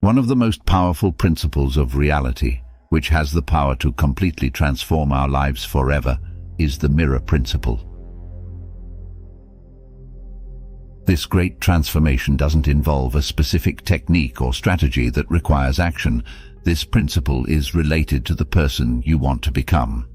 One of the most powerful principles of reality, which has the power to completely transform our lives forever, is the mirror principle. This great transformation doesn't involve a specific technique or strategy that requires action. This principle is related to the person you want to become.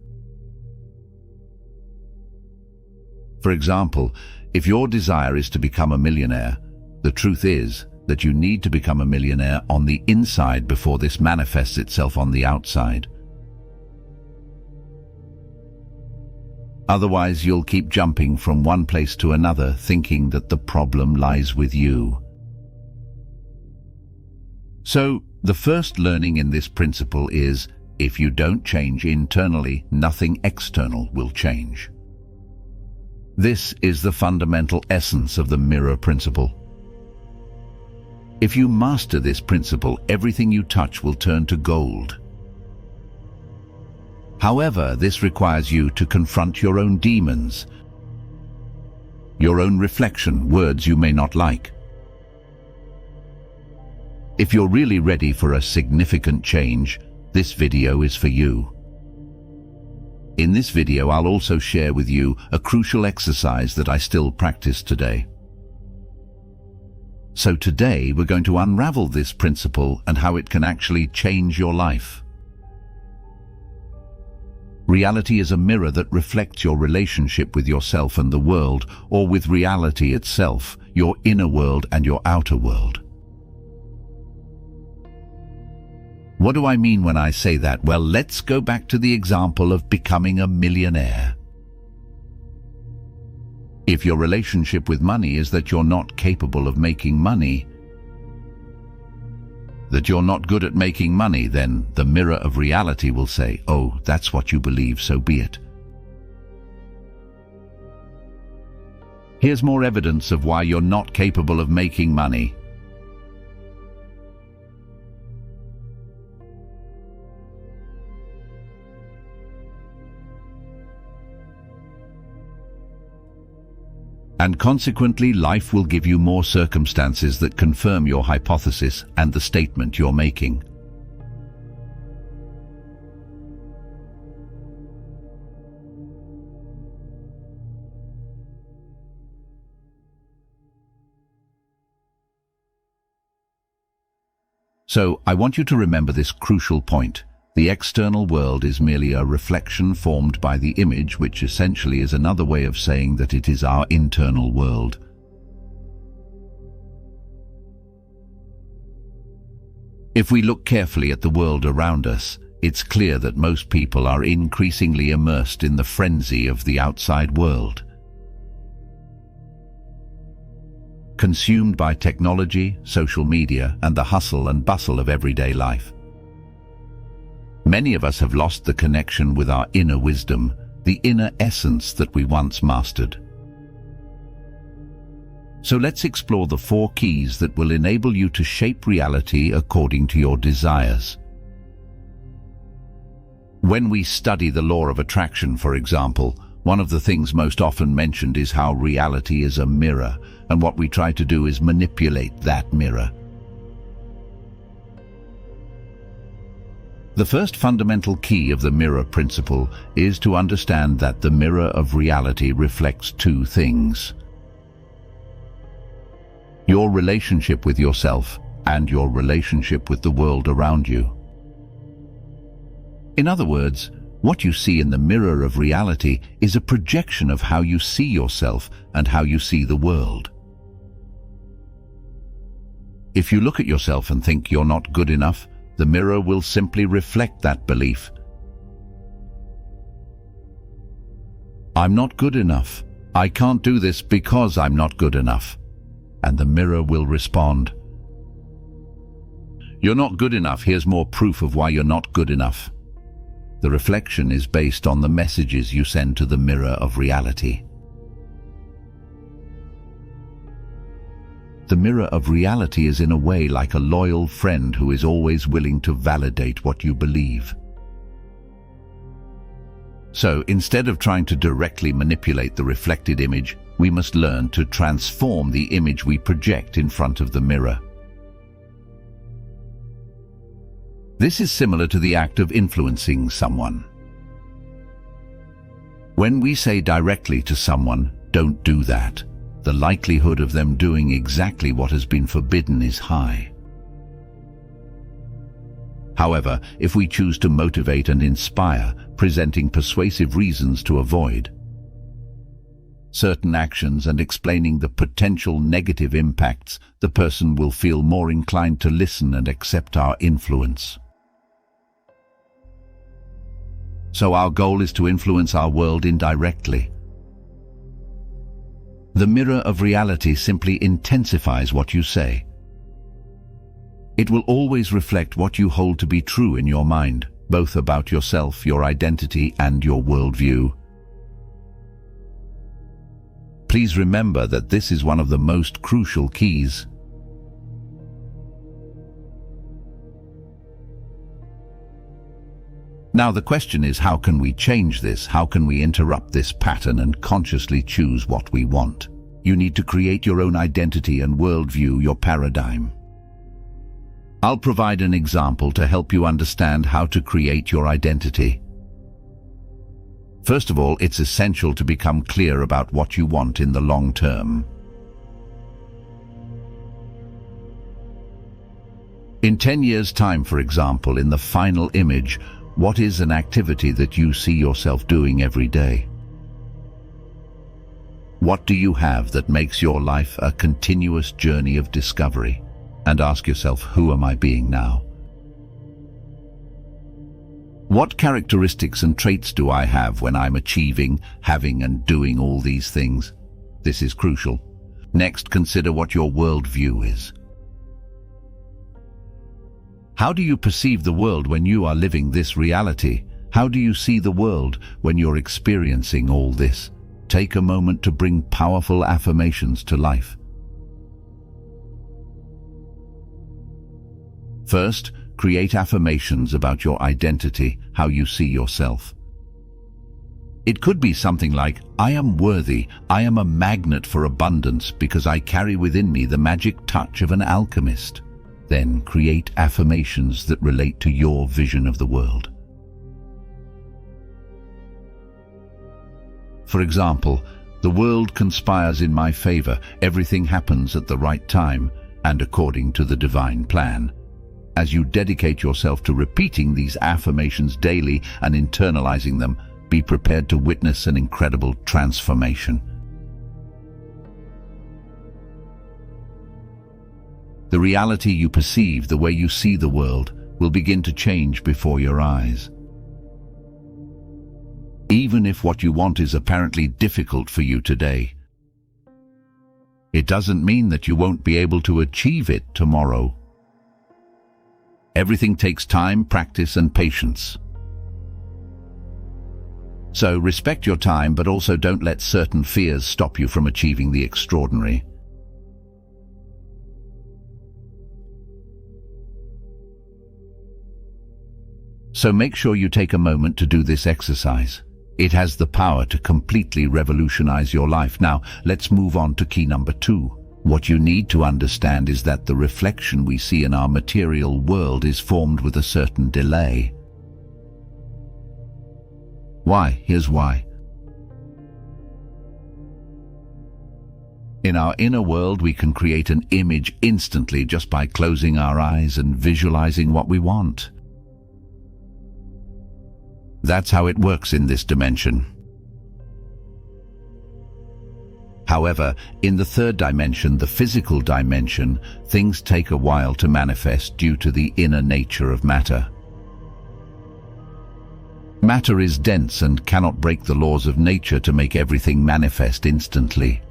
For example, if your desire is to become a millionaire, the truth is that you need to become a millionaire on the inside before this manifests itself on the outside. Otherwise, you'll keep jumping from one place to another, thinking that the problem lies with you. So, the first learning in this principle is, if you don't change internally, nothing external will change. This is the fundamental essence of the mirror principle. If you master this principle, everything you touch will turn to gold. However, this requires you to confront your own demons, your own reflection, words you may not like. If you're really ready for a significant change, this video is for you. In this video, I'll also share with you a crucial exercise that I still practice today. So today, we're going to unravel this principle and how it can actually change your life. Reality is a mirror that reflects your relationship with yourself and the world, or with reality itself, your inner world and your outer world. What do I mean when I say that? Well, let's go back to the example of becoming a millionaire. If your relationship with money is that you're not capable of making money, that you're not good at making money, then the mirror of reality will say, oh, that's what you believe, so be it. Here's more evidence of why you're not capable of making money. And consequently, life will give you more circumstances that confirm your hypothesis and the statement you're making. So, I want you to remember this crucial point. The external world is merely a reflection formed by the image, which essentially is another way of saying that it is our internal world. If we look carefully at the world around us, it's clear that most people are increasingly immersed in the frenzy of the outside world. Consumed by technology, social media, and the hustle and bustle of everyday life. Many of us have lost the connection with our inner wisdom, the inner essence that we once mastered. So let's explore the 4 keys that will enable you to shape reality according to your desires. When we study the law of attraction, for example, one of the things most often mentioned is how reality is a mirror, and what we try to do is manipulate that mirror. The first fundamental key of the mirror principle is to understand that the mirror of reality reflects 2 things: your relationship with yourself and your relationship with the world around you. In other words, what you see in the mirror of reality is a projection of how you see yourself and how you see the world. If you look at yourself and think you're not good enough, the mirror will simply reflect that belief. I'm not good enough. I can't do this because I'm not good enough. And the mirror will respond, you're not good enough. Here's more proof of why you're not good enough. The reflection is based on the messages you send to the mirror of reality. The mirror of reality is in a way like a loyal friend who is always willing to validate what you believe. So, instead of trying to directly manipulate the reflected image, we must learn to transform the image we project in front of the mirror. This is similar to the act of influencing someone. When we say directly to someone, "Don't do that," the likelihood of them doing exactly what has been forbidden is high. However, if we choose to motivate and inspire, presenting persuasive reasons to avoid certain actions and explaining the potential negative impacts, the person will feel more inclined to listen and accept our influence. So our goal is to influence our world indirectly. The mirror of reality simply intensifies what you say. It will always reflect what you hold to be true in your mind, both about yourself, your identity, and your worldview. Please remember that this is one of the most crucial keys. Now the question is, how can we change this? How can we interrupt this pattern and consciously choose what we want? You need to create your own identity and worldview, your paradigm. I'll provide an example to help you understand how to create your identity. First of all, it's essential to become clear about what you want in the long term. In 10 years' time, for example, in the final image, what is an activity that you see yourself doing every day? What do you have that makes your life a continuous journey of discovery? And ask yourself, who am I being now? What characteristics and traits do I have when I'm achieving, having and doing all these things? This is crucial. Next, consider what your worldview is. How do you perceive the world when you are living this reality? How do you see the world when you're experiencing all this? Take a moment to bring powerful affirmations to life. First, create affirmations about your identity, how you see yourself. It could be something like, "I am worthy, I am a magnet for abundance because I carry within me the magic touch of an alchemist." Then create affirmations that relate to your vision of the world. For example, "The world conspires in my favor, everything happens at the right time and according to the divine plan." As you dedicate yourself to repeating these affirmations daily and internalizing them, be prepared to witness an incredible transformation. The reality you perceive, the way you see the world, will begin to change before your eyes. Even if what you want is apparently difficult for you today, it doesn't mean that you won't be able to achieve it tomorrow. Everything takes time, practice, and patience. So respect your time, but also don't let certain fears stop you from achieving the extraordinary. So make sure you take a moment to do this exercise. It has the power to completely revolutionize your life. Now, let's move on to key number 2. What you need to understand is that the reflection we see in our material world is formed with a certain delay. Why? Here's why. In our inner world, we can create an image instantly just by closing our eyes and visualizing what we want. That's how it works in this dimension. However, in the third dimension, the physical dimension, things take a while to manifest due to the inner nature of matter. Matter is dense and cannot break the laws of nature to make everything manifest instantly.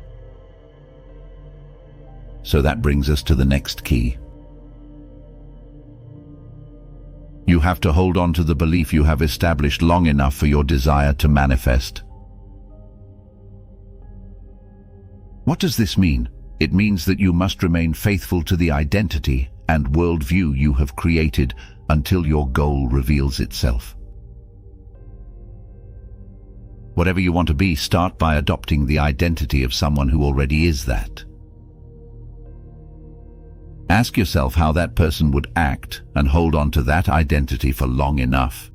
So that brings us to the next key. You have to hold on to the belief you have established long enough for your desire to manifest. What does this mean? It means that you must remain faithful to the identity and worldview you have created until your goal reveals itself. Whatever you want to be, start by adopting the identity of someone who already is that. Ask yourself how that person would act and hold on to that identity for long enough.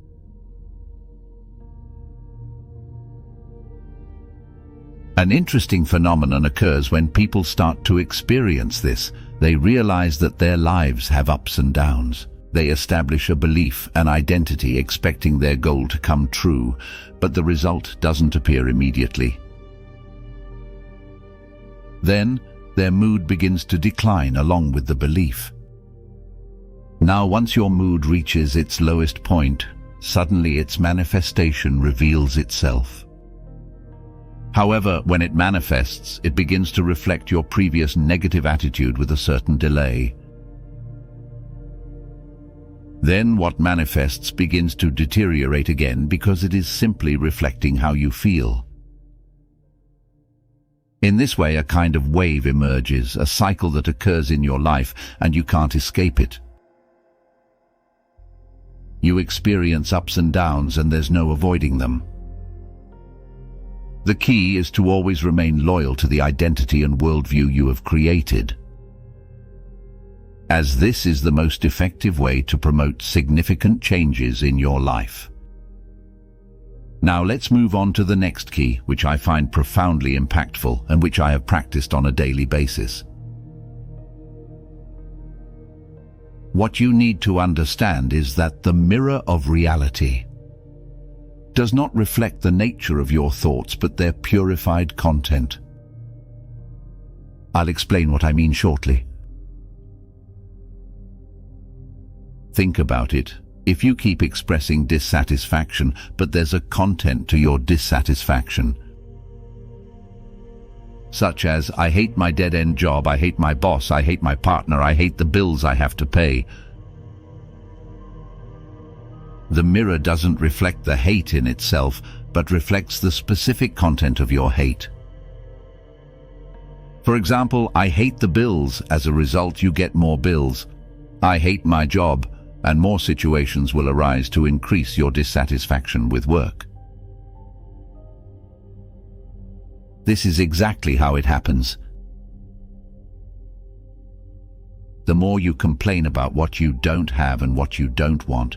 An interesting phenomenon occurs when people start to experience this. They realize that their lives have ups and downs. They establish a belief, an identity, expecting their goal to come true, but the result doesn't appear immediately. Then, their mood begins to decline along with the belief. Now, once your mood reaches its lowest point, suddenly its manifestation reveals itself. However, when it manifests, it begins to reflect your previous negative attitude with a certain delay. Then what manifests begins to deteriorate again because it is simply reflecting how you feel. In this way, a kind of wave emerges, a cycle that occurs in your life, and you can't escape it. You experience ups and downs, and there's no avoiding them. The key is to always remain loyal to the identity and worldview you have created, as this is the most effective way to promote significant changes in your life. Now let's move on to the next key, which I find profoundly impactful and which I have practiced on a daily basis. What you need to understand is that the mirror of reality does not reflect the nature of your thoughts, but their purified content. I'll explain what I mean shortly. Think about it. If you keep expressing dissatisfaction, but there's a content to your dissatisfaction, such as, I hate my dead-end job, I hate my boss, I hate my partner, I hate the bills I have to pay. The mirror doesn't reflect the hate in itself, but reflects the specific content of your hate. For example, I hate the bills, as a result you get more bills. I hate my job, and more situations will arise to increase your dissatisfaction with work. This is exactly how it happens. The more you complain about what you don't have and what you don't want,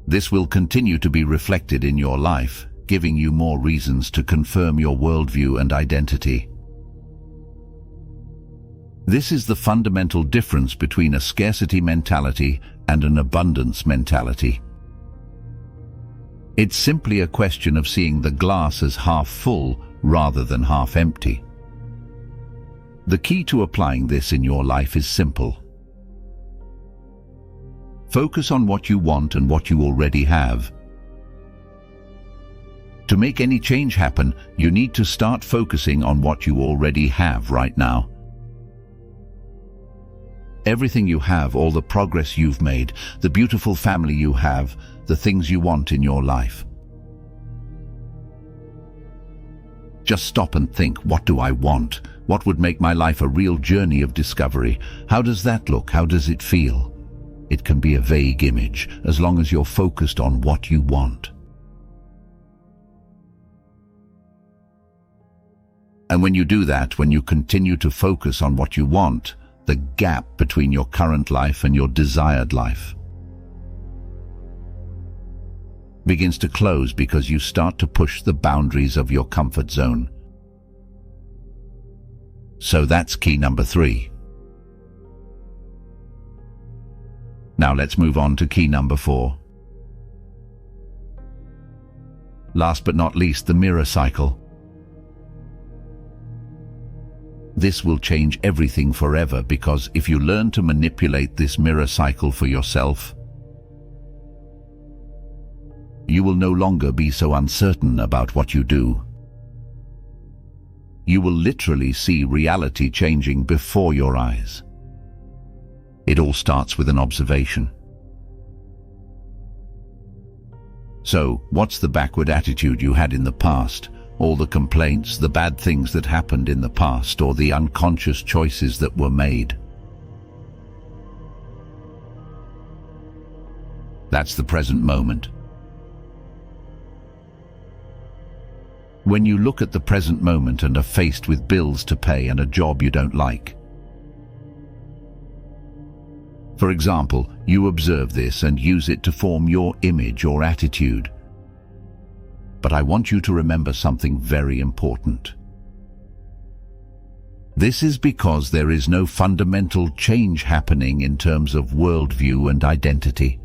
this will continue to be reflected in your life, giving you more reasons to confirm your worldview and identity. This is the fundamental difference between a scarcity mentality and an abundance mentality. It's simply a question of seeing the glass as half full rather than half empty. The key to applying this in your life is simple. Focus on what you want and what you already have. To make any change happen, you need to start focusing on what you already have right now. Everything you have, all the progress you've made, the beautiful family you have, the things you want in your life. Just stop and think, what do I want? What would make my life a real journey of discovery? How does that look? How does it feel? It can be a vague image, as long as you're focused on what you want. And when you do that, when you continue to focus on what you want, the gap between your current life and your desired life begins to close because you start to push the boundaries of your comfort zone. So that's key number 3. Now let's move on to key number 4. Last but not least, the mirror cycle. This will change everything forever, because if you learn to manipulate this mirror cycle for yourself, you will no longer be so uncertain about what you do. You will literally see reality changing before your eyes. It all starts with an observation. So, what's the backward attitude you had in the past? All the complaints, the bad things that happened in the past, or the unconscious choices that were made? That's the present moment. When you look at the present moment and are faced with bills to pay and a job you don't like, For example, you observe this and use it to form your image or attitude. But I want you to remember something very important. This is because there is no fundamental change happening in terms of worldview and identity.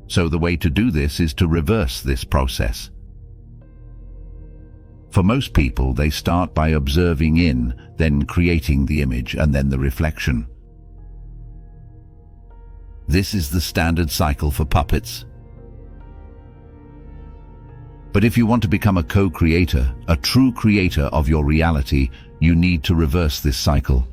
So the way to do this is to reverse this process. For most people, they start by observing in, then creating the image, and then the reflection. This is the standard cycle for puppets. But if you want to become a co-creator, a true creator of your reality, you need to reverse this cycle.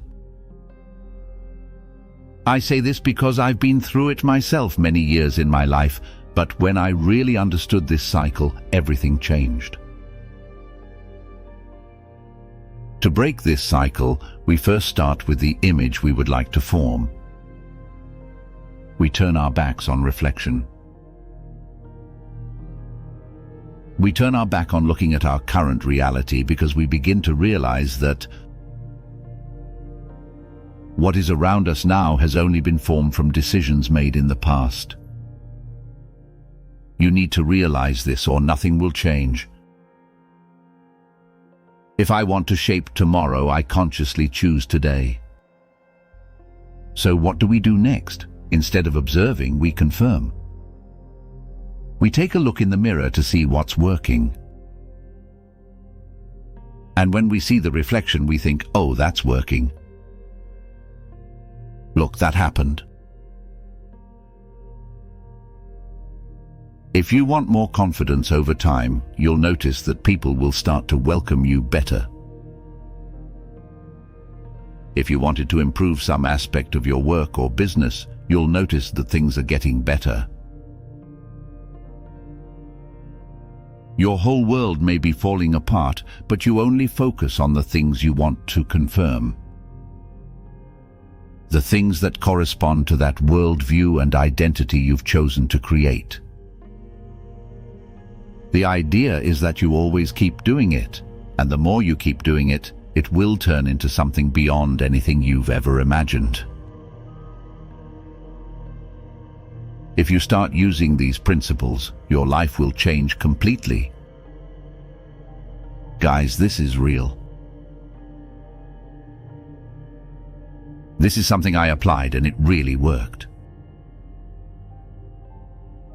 I say this because I've been through it myself many years in my life, but when I really understood this cycle, everything changed. To break this cycle, we first start with the image we would like to form. We turn our backs on reflection. We turn our back on looking at our current reality because we begin to realize that what is around us now has only been formed from decisions made in the past. You need to realize this or nothing will change. If I want to shape tomorrow, I consciously choose today. So what do we do next? Instead of observing, we confirm. We take a look in the mirror to see what's working. And when we see the reflection, we think, oh, that's working. Look, that happened. If you want more confidence over time, you'll notice that people will start to welcome you better. If you wanted to improve some aspect of your work or business, you'll notice that things are getting better. Your whole world may be falling apart, but you only focus on the things you want to confirm. The things that correspond to that worldview and identity you've chosen to create. The idea is that you always keep doing it, and the more you keep doing it, it will turn into something beyond anything you've ever imagined. If you start using these principles, your life will change completely. Guys, this is real. This is something I applied and it really worked.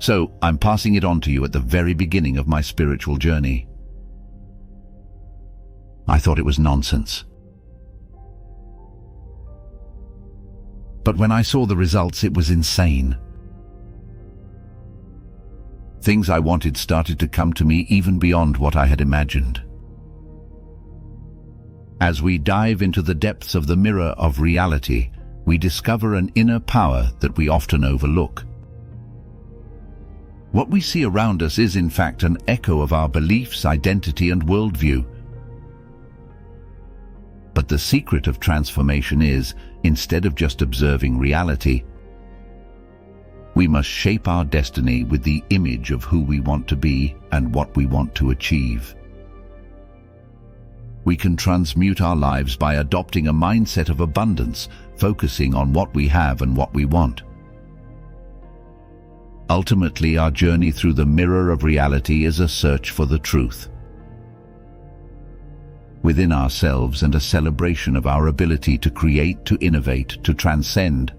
So, I'm passing it on to you at the very beginning of my spiritual journey. I thought it was nonsense. But when I saw the results, it was insane. Things I wanted started to come to me even beyond what I had imagined. As we dive into the depths of the mirror of reality, we discover an inner power that we often overlook. What we see around us is in fact an echo of our beliefs, identity, and worldview. But the secret of transformation is, instead of just observing reality, we must shape our destiny with the image of who we want to be and what we want to achieve. We can transmute our lives by adopting a mindset of abundance, focusing on what we have and what we want. Ultimately, our journey through the mirror of reality is a search for the truth within ourselves and a celebration of our ability to create, to innovate, to transcend.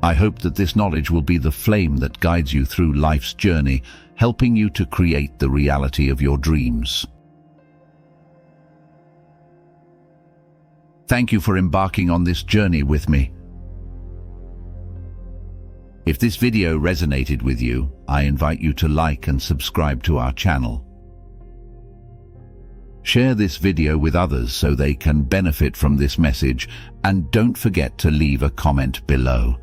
I hope that this knowledge will be the flame that guides you through life's journey, helping you to create the reality of your dreams. Thank you for embarking on this journey with me. If this video resonated with you, I invite you to like and subscribe to our channel. Share this video with others so they can benefit from this message, and don't forget to leave a comment below,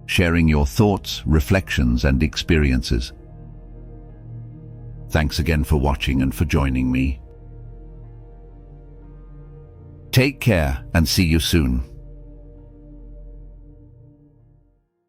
sharing your thoughts, reflections, and experiences. Thanks again for watching and for joining me. Take care and see you soon.